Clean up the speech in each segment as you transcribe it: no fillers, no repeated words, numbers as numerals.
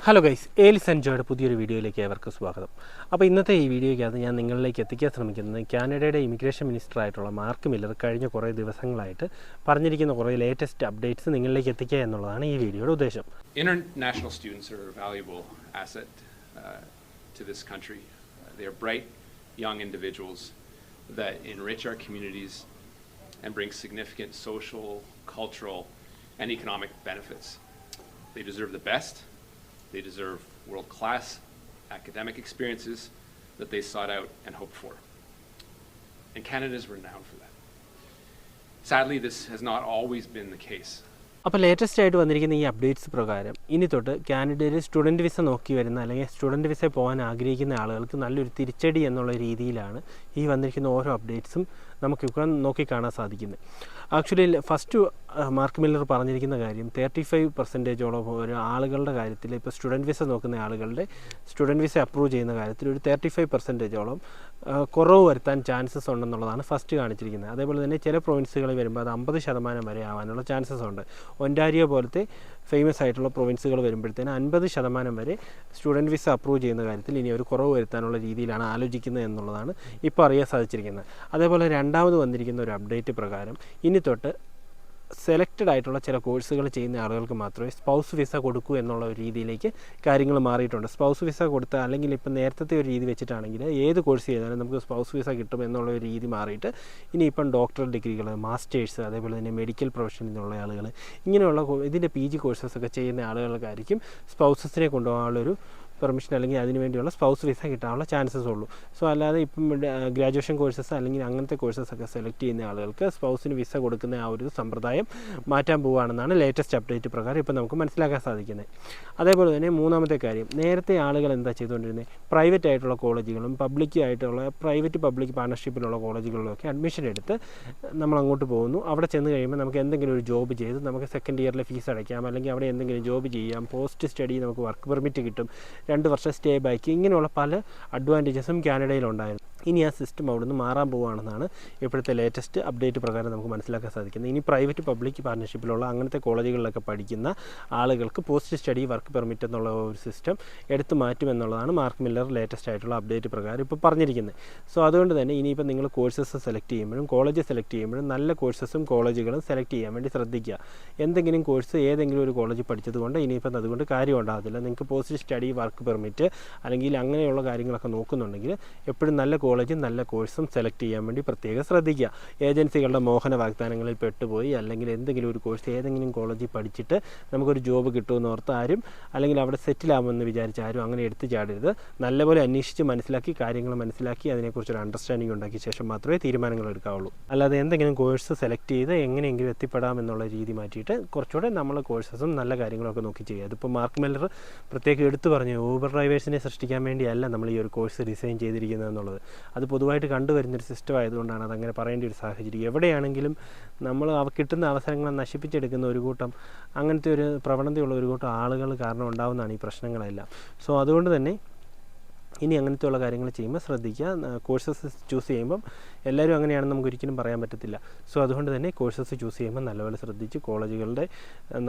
Hello guys, ഏലിസ് and ജോയുടെ പുതിയൊരു വീഡിയോയിലേക്ക് ഏവർക്കും സ്വാഗതം. അപ്പോൾ ഇന്നത്തെ ഈ വീഡിയോയ്ക്കകത്ത് ഞാൻ നിങ്ങളിലേക്ക് എത്തിക്കാൻ ശ്രമിക്കുന്നത് കാനഡയുടെ ഇമിഗ്രേഷൻ മിനിസ്റ്റർ ആയിട്ടുള്ള മാർക്ക് മില്ലർ കഴിഞ്ഞ കുറേ ദിവസങ്ങളായിട്ട് പറഞ്ഞിരിക്കുന്ന കുറേ ലേറ്റസ്റ്റ് അപ്ഡേറ്റ്സ് നിങ്ങളിലേക്ക് എത്തിക്കുക എന്നുള്ളതാണ് ഈ വീഡിയോയുടെ ഉദ്ദേശം. International students are a valuable asset to this country. They are bright young individuals that enrich our communities and bring significant social, cultural, and economic benefits. They deserve the best. They deserve world-class academic experiences that they sought out and hoped for. And Canada is renowned for that. Sadly, this has not always been the case. അപ്പോൾ latest ആയിട്ട് വന്നിരിക്കുന്ന ഈ updates പ്രകാരം ഇനി തൊട്ട് കാനഡയിൽ student visa നോക്കി വരുന്ന അല്ലെങ്കിൽ സ്റ്റുഡൻറ്റ് വിസ പോകാൻ ആഗ്രഹിക്കുന്ന ആളുകൾക്ക് നല്ലൊരു തിരിച്ചടി എന്നുള്ള രീതിയിലാണ് ഈ വന്നിരിക്കുന്ന ഓരോ അപ്ഡേറ്റ്സും നമുക്കിപ്പോൾ നോക്കിക്കാണാൻ സാധിക്കുന്നത്. ആക്ച്വലി ഫസ്റ്റ് മാർക്ക് മില്ലർ പറഞ്ഞിരിക്കുന്ന കാര്യം 35% ഒരു ആളുകളുടെ കാര്യത്തിൽ ഇപ്പോൾ സ്റ്റുഡൻറ്റ് വിസ നോക്കുന്ന ആളുകളുടെ സ്റ്റുഡൻറ്റ് വിസ അപ്രൂവ് ചെയ്യുന്ന കാര്യത്തിൽ ഒരു 35% കുറവ് വരുത്താൻ ചാൻസസ് ഉണ്ടെന്നുള്ളതാണ് ഫസ്റ്റ് കാണിച്ചിരിക്കുന്നത്. അതേപോലെ തന്നെ ചില പ്രൊവിൻസുകളിൽ വരുമ്പോൾ അത് 50% വരെ ആവാനുള്ള ചാൻസസ് ഉണ്ട്. ഒൻറ്റാരിയോ പോലത്തെ ഫേമസ് ആയിട്ടുള്ള പ്രൊവിൻസുകൾ വരുമ്പോഴത്തേന് 50% വരെ സ്റ്റുഡൻറ്റ് വിസ അപ്രൂവ് ചെയ്യുന്ന കാര്യത്തിൽ ഇനി ഒരു കുറവ് വരുത്താനുള്ള രീതിയിലാണ് ആലോചിക്കുന്നത് എന്നുള്ളതാണ് ഇപ്പോൾ അറിയാൻ സാധിച്ചിരിക്കുന്നത്. അതേപോലെ രണ്ടാമത് വന്നിരിക്കുന്ന ഒരു അപ്ഡേറ്റ് പ്രകാരം ഇനി തൊട്ട് സെലക്റ്റഡ് ആയിട്ടുള്ള ചില കോഴ്സുകൾ ചെയ്യുന്ന ആളുകൾക്ക് മാത്രമേ സ്പൗസ് വിസ കൊടുക്കൂ എന്നുള്ള ഒരു രീതിയിലേക്ക് കാര്യങ്ങൾ മാറിയിട്ടുണ്ട്. സ്പൗസ് വിസ കൊടുത്താൽ അല്ലെങ്കിൽ ഇപ്പം നേരത്തെ ഒരു രീതി വെച്ചിട്ടാണെങ്കിൽ ഏത് കോഴ്സ് ചെയ്താലും നമുക്ക് സ്പൗസ് വിസ കിട്ടും എന്നുള്ള ഒരു രീതി മാറിയിട്ട് ഇനിയിപ്പം ഡോക്ടറൽ ഡിഗ്രികൾ, മാസ്റ്റേഴ്സ്, അതേപോലെ തന്നെ മെഡിക്കൽ പ്രൊഫഷനിൽ നിന്നുള്ള ആളുകൾ ഇങ്ങനെയുള്ള ഇതിൻ്റെ PG കോഴ്സസൊക്കെ ചെയ്യുന്ന ആളുകൾക്കായിരിക്കും സ്പൗസസിനെ കൊണ്ടുപോകാനുള്ളൊരു പെർമിഷൻ അല്ലെങ്കിൽ അതിന് വേണ്ടിയുള്ള സ്പൗസ് വിസ കിട്ടാനുള്ള ചാൻസസ് ഉള്ളൂ. സോ അല്ലാതെ ഇപ്പം ഗ്രാജുവേഷൻ കോഴ്സസ് അല്ലെങ്കിൽ അങ്ങനത്തെ കോഴ്സസൊക്കെ സെലക്ട് ചെയ്യുന്ന ആളുകൾക്ക് സ്പൗസിന് വിസ കൊടുക്കുന്ന ആ ഒരു സമ്പ്രദായം മാറ്റാൻ പോവുകയാണെന്നാണ് ലേറ്റസ്റ്റ് അപ്ഡേറ്റ് പ്രകാരം ഇപ്പോൾ നമുക്ക് മനസ്സിലാക്കാൻ സാധിക്കുന്നത്. അതേപോലെ തന്നെ മൂന്നാമത്തെ കാര്യം, നേരത്തെ ആളുകൾ എന്താ ചെയ്തുകൊണ്ടിരുന്നത്, പ്രൈവറ്റ് ആയിട്ടുള്ള കോളേജുകളും പ്രൈവറ്റ് പബ്ലിക് പാർട്ണർഷിപ്പിലുള്ള കോളേജുകളിലൊക്കെ അഡ്മിഷൻ എടുത്ത് നമ്മൾ അങ്ങോട്ട് പോകുന്നു. അവിടെ ചെന്ന് കഴിയുമ്പോൾ നമുക്ക് എന്തെങ്കിലും ഒരു ജോബ് ചെയ്ത് നമുക്ക് സെക്കൻഡ് ഇയറിലെ ഫീസ് അടയ്ക്കാം, അല്ലെങ്കിൽ അവിടെ എന്തെങ്കിലും ജോബ് ചെയ്യാം, പോസ്റ്റ് സ്റ്റഡി നമുക്ക് വർക്ക് പെർമിറ്റ് കിട്ടും, 2 വർഷം സ്റ്റേ ബാക്ക്, ഇങ്ങനെയുള്ള പല അഡ്വാൻറ്റേജസും കാനഡയിലുണ്ടായിരുന്നു. ഇനി ആ സിസ്റ്റം അവിടുന്ന് മാറാൻ പോവുകയാണെന്നാണ് ഇപ്പോഴത്തെ ലേറ്റസ്റ്റ് അപ്ഡേറ്റ് പ്രകാരം നമുക്ക് മനസ്സിലാക്കാൻ സാധിക്കുന്നത്. ഇനി പ്രൈവറ്റ് പബ്ലിക് പാർട്ണർഷിപ്പിലുള്ള അങ്ങനത്തെ കോളേജുകളിലൊക്കെ പഠിക്കുന്ന ആളുകൾക്ക് പോസ്റ്റ് സ്റ്റഡി വർക്ക് പെർമിറ്റ് എന്നുള്ള ഒരു സിസ്റ്റം എടുത്തു മാറ്റുമെന്നുള്ളതാണ് മാർക്ക് മില്ലർ ലേറ്റസ്റ്റ് ആയിട്ടുള്ള അപ്ഡേറ്റ് പ്രകാരം ഇപ്പോൾ പറഞ്ഞിരിക്കുന്നത്. സോ അതുകൊണ്ട് തന്നെ ഇനിയിപ്പോൾ നിങ്ങൾ കോഴ്സസ് സെലക്ട് ചെയ്യുമ്പോഴും കോളേജ് സെലക്ട് ചെയ്യുമ്പോഴും നല്ല കോഴ്സസും കോളേജുകളും സെലക്ട് ചെയ്യാൻ വേണ്ടി ശ്രദ്ധിക്കുക. എന്തെങ്കിലും കോഴ്സ് ഏതെങ്കിലും ഒരു കോളേജിൽ പഠിച്ചതുകൊണ്ട് ഇനിയിപ്പം അതുകൊണ്ട് കാര്യം ഉണ്ടാകത്തില്ല. നിങ്ങൾക്ക് പോസ്റ്റ് സ്റ്റഡി വർക്ക് പെർമിറ്റ് അല്ലെങ്കിൽ അങ്ങനെയുള്ള കാര്യങ്ങളൊക്കെ നോക്കുന്നുണ്ടെങ്കിൽ എപ്പോഴും നല്ല കോളേജും നല്ല കോഴ്സും സെലക്ട് ചെയ്യാൻ വേണ്ടി പ്രത്യേകം ശ്രദ്ധിക്കുക. ഏജൻസികളുടെ മോഹന വാഗ്ദാനങ്ങളിൽ പെട്ടുപോയി അല്ലെങ്കിൽ എന്തെങ്കിലും ഒരു കോഴ്സ് ഏതെങ്കിലും കോളേജിൽ പഠിച്ചിട്ട് നമുക്കൊരു ജോബ് കിട്ടുമെന്ന് ഓർത്ത് ആരും അല്ലെങ്കിൽ അവിടെ സെറ്റിലാകുമെന്ന് വിചാരിച്ച് ആരും അങ്ങനെ എടുത്തു ചാടരുത്. നല്ലപോലെ അന്വേഷിച്ച് മനസ്സിലാക്കി കാര്യങ്ങൾ മനസ്സിലാക്കി അതിനെക്കുറിച്ചൊരു അണ്ടർസ്റ്റാൻഡിങ് ഉണ്ടാക്കിയ ശേഷം മാത്രമേ തീരുമാനങ്ങൾ എടുക്കാവുള്ളൂ. അല്ലാതെ എന്തെങ്കിലും കോഴ്സ് സെലക്ട് ചെയ്ത് എങ്ങനെയെങ്കിലും എത്തിപ്പെടാം എന്നുള്ള രീതി മാറ്റിയിട്ട് കുറച്ചുകൂടെ നമ്മൾ കോഴ്സസും നല്ല കാര്യങ്ങളൊക്കെ നോക്കി ചെയ്യുക. അതിപ്പോൾ മാർക്ക് മില്ലർ പ്രത്യേകം എടുത്തു പറഞ്ഞു, ഊബർ ഡ്രൈവേഴ്സിനെ സൃഷ്ടിക്കാൻ വേണ്ടിയല്ല നമ്മൾ ഈ ഒരു കോഴ്സ് ഡിസൈൻ ചെയ്തിരിക്കുന്നത് എന്നുള്ളത്. അത് പൊതുവായിട്ട് കണ്ടുവരുന്നൊരു സിസ്റ്റം ആയതുകൊണ്ടാണ് അതങ്ങനെ പറയേണ്ട ഒരു സാഹചര്യം. എവിടെയാണെങ്കിലും നമ്മൾ കിട്ടുന്ന അവസരങ്ങളെ നശിപ്പിച്ചെടുക്കുന്ന ഒരു കൂട്ടം അങ്ങനത്തെ ഒരു പ്രവണതയുള്ള ഒരു കൂട്ടം ആളുകൾ കാരണം ഉണ്ടാകുന്നതാണ് ഈ പ്രശ്നങ്ങളെല്ലാം. സോ അതുകൊണ്ട് തന്നെ ഇനി അങ്ങനത്തെയുള്ള കാര്യങ്ങൾ ചെയ്യുമ്പോൾ ശ്രദ്ധിക്കുക. കോഴ്സസ് ചൂസ് ചെയ്യുമ്പം എല്ലാവരും അങ്ങനെയാണെന്ന് നമുക്ക് ഒരിക്കലും പറയാൻ പറ്റത്തില്ല. സോ അതുകൊണ്ട് തന്നെ കോഴ്സസ് ചൂസ് ചെയ്യുമ്പോൾ നല്ലപോലെ ശ്രദ്ധിച്ച്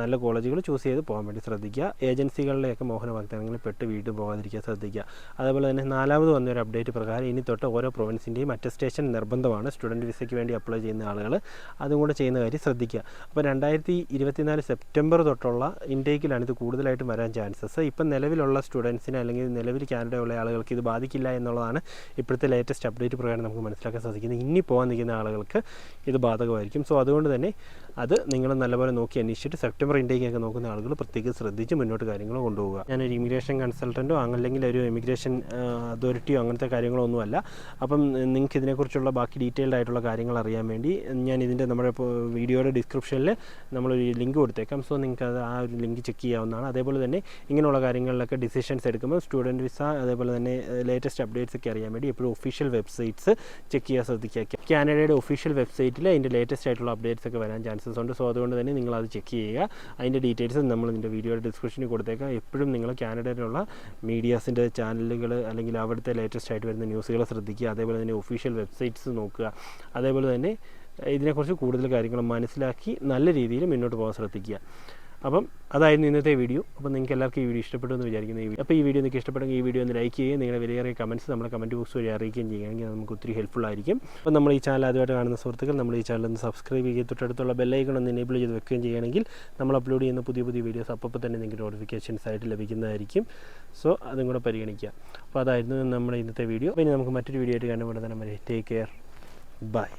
നല്ല കോളേജുകൾ ചൂസ് ചെയ്ത് പോകാൻ വേണ്ടി ശ്രദ്ധിക്കുക. ഏജൻസികളുടെയൊക്കെ മോഹന വാഗ്ദാനങ്ങളിൽ പെട്ട് വീണ്ടും പോകാതിരിക്കാൻ ശ്രദ്ധിക്കുക. അതേപോലെ തന്നെ നാലാമത് വന്നൊരു അപ്ഡേറ്റ് പ്രകാരം ഇനി തൊട്ട് ഓരോ പ്രൊവിൻസിൻ്റെയും അറ്റസ്റ്റേഷൻ നിർബന്ധമാണ്. സ്റ്റുഡൻറ്റ് വിസയ്ക്ക് വേണ്ടി അപ്ലൈ ചെയ്യുന്ന ആളുകൾ അതും കൂടെ ചെയ്യുന്ന കാര്യം ശ്രദ്ധിക്കുക. അപ്പോൾ 2024 സെപ്റ്റംബർ തൊട്ടുള്ള ഇൻടേക്കിലാണ് ഇത് കൂടുതലായിട്ടും വരാൻ ചാൻസസ്. ഇപ്പം നിലവിലുള്ള സ്റ്റുഡൻസിന് അല്ലെങ്കിൽ നിലവിൽ കാനഡയുള്ള ആളുകൾക്ക് ഇത് ബാധിക്കില്ല എന്നുള്ളതാണ് ഇപ്പോഴത്തെ ലേറ്റസ്റ്റ് അപ്ഡേറ്റ് പ്രകാരം നമുക്ക് മനസ്സിലാക്കാൻ സാധിക്കുന്നത്. ഇനി പോകാൻ നിൽക്കുന്ന ആളുകൾക്ക് ഇത് ബാധകമായിരിക്കും. സോ അതുകൊണ്ട് തന്നെ അത് നിങ്ങൾ നല്ലപോലെ നോക്കി അന്വേഷിച്ചിട്ട് സെപ്റ്റംബർ ഇൻടേക്കൊക്കെ നോക്കുന്ന ആളുകൾ പ്രത്യേകം ശ്രദ്ധിച്ച് മുന്നോട്ട് കാര്യങ്ങൾ കൊണ്ടുപോകുക. ഞാനൊരു ഇമിഗ്രേഷൻ കൺസൾട്ടൻറ്റോ അല്ലെങ്കിൽ ഒരു ഇമിഗ്രേഷൻ അതോറിറ്റിയോ അങ്ങനത്തെ കാര്യങ്ങളോ ഒന്നുമല്ല. അപ്പം നിങ്ങൾക്ക് ഇതിനെക്കുറിച്ചുള്ള ബാക്കി ഡീറ്റെയിൽഡ് ആയിട്ടുള്ള കാര്യങ്ങൾ അറിയാൻ വേണ്ടി ഞാൻ ഇതിൻ്റെ നമ്മുടെ വീഡിയോയുടെ ഡിസ്ക്രിപ്ഷനിൽ നമ്മളൊരു ലിങ്ക് കൊടുത്തേക്കാം. സോ നിങ്ങൾക്ക് അത് ആ ഒരു ലിങ്ക് ചെക്ക് ചെയ്യാവുന്നതാണ്. അതേപോലെ തന്നെ ഇങ്ങനെയുള്ള കാര്യങ്ങളിലൊക്കെ ഡിസിഷൻസ് എടുക്കുമ്പോൾ സ്റ്റുഡൻറ്റ് വിസ അതേപോലെ തന്നെ ലേറ്റസ്റ്റ് അപ്ഡേറ്റ്സ് ഒക്കെ അറിയാൻ വേണ്ടി എപ്പോഴും ഒഫീഷ്യൽ വെബ്സൈറ്റ്സ് ചെക്ക് ചെയ്യാൻ ശ്രദ്ധിക്കുക. കാനഡയുടെ ഒഫീഷ്യൽ വെബ്സൈറ്റിൽ അതിൻ്റെ ലേറ്റസ്റ്റ് ആയിട്ടുള്ള അപ്ഡേറ്റ്സ് ഒക്കെ വരാൻ ചാൻസസ് ഉണ്ട്. സോ അതുകൊണ്ട് തന്നെ നിങ്ങളത് ചെക്ക് ചെയ്യുക. അതിൻ്റെ ഡീറ്റെയിൽസ് നമ്മൾ ഇതിൻ്റെ വീഡിയോയുടെ ഡിസ്ക്രിപ്ഷനിൽ കൊടുത്തേക്കാം. എപ്പോഴും നിങ്ങൾ കാനഡയിലുള്ള മീഡിയാസിൻ്റെ ചാനലുകൾ അല്ലെങ്കിൽ അവിടുത്തെ ലേറ്റസ്റ്റ് ആയിട്ട് വരുന്ന ന്യൂസുകൾ ശ്രദ്ധിക്കുക. അതേപോലെ തന്നെ ഒഫീഷ്യൽ വെബ്സൈറ്റ്സ് നോക്കുക. അതേപോലെ തന്നെ ഇതിനെക്കുറിച്ച് കൂടുതൽ കാര്യങ്ങൾ മനസ്സിലാക്കി നല്ല രീതിയിൽ മുന്നോട്ട് പോകാൻ ശ്രദ്ധിക്കുക. അപ്പം അതായിരുന്നു ഇന്നത്തെ വീഡിയോ. അപ്പോൾ നിങ്ങൾക്ക് എല്ലാവർക്കും ഈ വീഡിയോ ഇഷ്ടപ്പെട്ടു എന്ന് വിചാരിക്കുന്നു. അപ്പോൾ ഈ വീഡിയോ നിങ്ങൾക്ക് ഇഷ്ടപ്പെട്ടെങ്കിൽ ഈ വീഡിയോ ഒന്ന് ലൈക്ക് ചെയ്യുകയും നിങ്ങളുടെ വിലയേറിയ കമൻറ്റ്സ് നമ്മുടെ കമൻറ്റ് ബോക്സ് വഴി അറിയിക്കുകയും ചെയ്യുകയാണെങ്കിൽ നമുക്ക് ഒത്തിരി ഹെൽപ്ഫുൾ ആയിരിക്കും. അപ്പോൾ നമ്മൾ ഈ ചാനൽ ആദ്യമായിട്ട് കാണുന്ന സുഹൃത്തുക്കൾ നമ്മൾ ഈ ചാനൽ ഒന്ന് സബ്സ്ക്രൈബ് ചെയ്യുകയും തൊട്ടടുത്തുള്ള ബെല്ലൈക്കൺ ഒന്ന് എനേബിൾ ചെയ്ത് വെക്കുകയും ചെയ്യുകയാണെങ്കിൽ നമ്മൾ അപ്ലോഡ് ചെയ്യുന്ന പുതിയ പുതിയ വീഡിയോസ് അപ്പോൾ തന്നെ നിങ്ങൾക്ക് നോട്ടിഫിക്കേഷൻസ് ആയിട്ട് ലഭിക്കുന്നതായിരിക്കും. സോ അതും കൂടെ പരിഗണിക്കുക. അപ്പോൾ അതായിരുന്നു നമ്മുടെ ഇന്നത്തെ വീഡിയോ. പിന്നെ നമുക്ക് മറ്റൊരു വീഡിയോ ആയിട്ട് കാണുമ്പോൾ തന്നെ ടേക്ക് കെയർ, ബൈ.